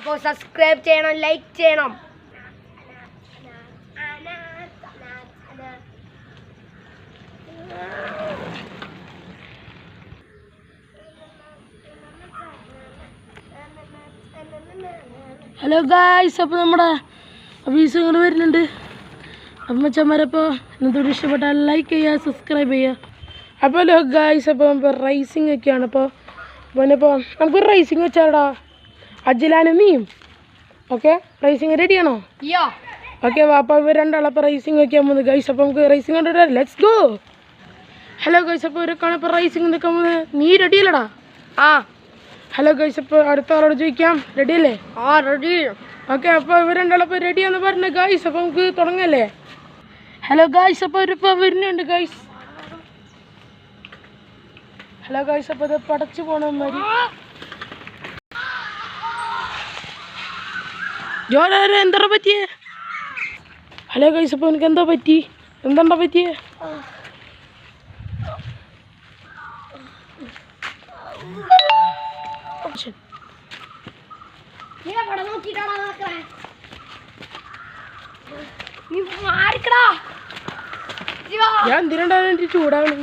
അപ്പോൾ സബ്സ്ക്രൈബ് ചെയ്യണം, ലൈക്ക് ചെയ്യണം. ഹലോ ഗായ്സ്, അപ്പോൾ നമ്മുടെ അഭീസ് ഇങ്ങോട്ട് വരുന്നുണ്ട്. അപ്പം മച്ചന്മാരപ്പോൾ ഇന്നത്തെ ഇഷ്ടപ്പെട്ടാൽ ലൈക്ക് ചെയ്യുക, സബ്സ്ക്രൈബ് ചെയ്യുക. അപ്പോൾ ഹലോ ഗായ്സ്, അപ്പോൾ ഇപ്പോൾ റൈസിങ് ഒക്കെയാണ്. അപ്പോൾ നമുക്കൊരു റൈസിങ് വെച്ചാടാ, അജിലാനും നീയും. ഓക്കെ, റൈസിങ് റെഡിയാണോ? ഓക്കെ, അപ്പോൾ ഇവർ രണ്ടാളപ്പോൾ റൈസിങ് വെക്കാൻ പോകുന്നത് ഗൈസ്. അപ്പോൾ നമുക്ക് റൈസിങ് കണ്ടിട്ട് ലെറ്റ്സ് ഗോ. ഹലോ ഗൈസ്, അപ്പോൾ ഇവരൊക്കെയാണ് ഇപ്പോൾ റൈസിങ് നിൽക്കാൻ പോകുന്നത്. നീ റെഡിയല്ലടാ? ഹലോ ഗൈസ്, അപ്പോൾ അടുത്ത ആളോട് ചോദിക്കാം, റെഡിയല്ലേ? റെഡി. ഓക്കെ, അപ്പോൾ ഇവർ രണ്ടാളപ്പോൾ റെഡിയാന്ന് പറഞ്ഞു ഗൈസ്. അപ്പോൾ നമുക്ക് തുടങ്ങല്ലേ? ഹലോ ഗൈസ്, അപ്പോൾ അവരിപ്പോൾ വരുന്നുണ്ട് ഗൈസ്. ഹലോ ഗൈസ്, അപ്പോൾ ഇത് പടച്ചു പോകണമാതിരി ജോലി എന്താ പറ്റിയേ? ഹലോ ഗൈസ്, അപ്പോൾ എനിക്ക് എന്താ പറ്റി? എന്താ പറ്റിയേ? ഞാൻ എന്തിനാണ് എനിക്ക് ചൂടാവണം?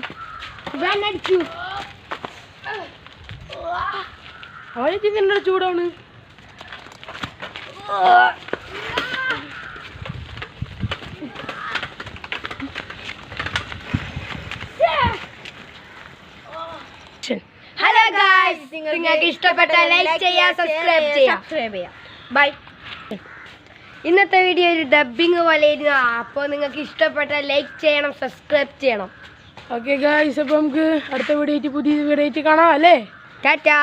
അവനെത്തി നിന്നോട് ചൂടാവണ്. ഹലോ ഗായ്സ്, നിങ്ങൾക്ക് ഇഷ്ടപ്പെട്ട ലൈക്ക് ചെയ്യുക, സബ്സ്ക്രൈബ് ചെയ്യുക. ബൈ. ഇന്നത്തെ വീഡിയോ ഒരു ഡബ്ബിങ് പോലെ ഇരുന്നു. അപ്പോൾ നിങ്ങൾക്ക് ഇഷ്ടപ്പെട്ട ലൈക്ക് ചെയ്യണം, സബ്സ്ക്രൈബ് ചെയ്യണം. ഓക്കെ ഗായ്സ്, അപ്പോൾ നമുക്ക് അടുത്ത വീഡിയോ പുതിയ വീഡിയോ കാണാം അല്ലേ? ടാറ്റാ.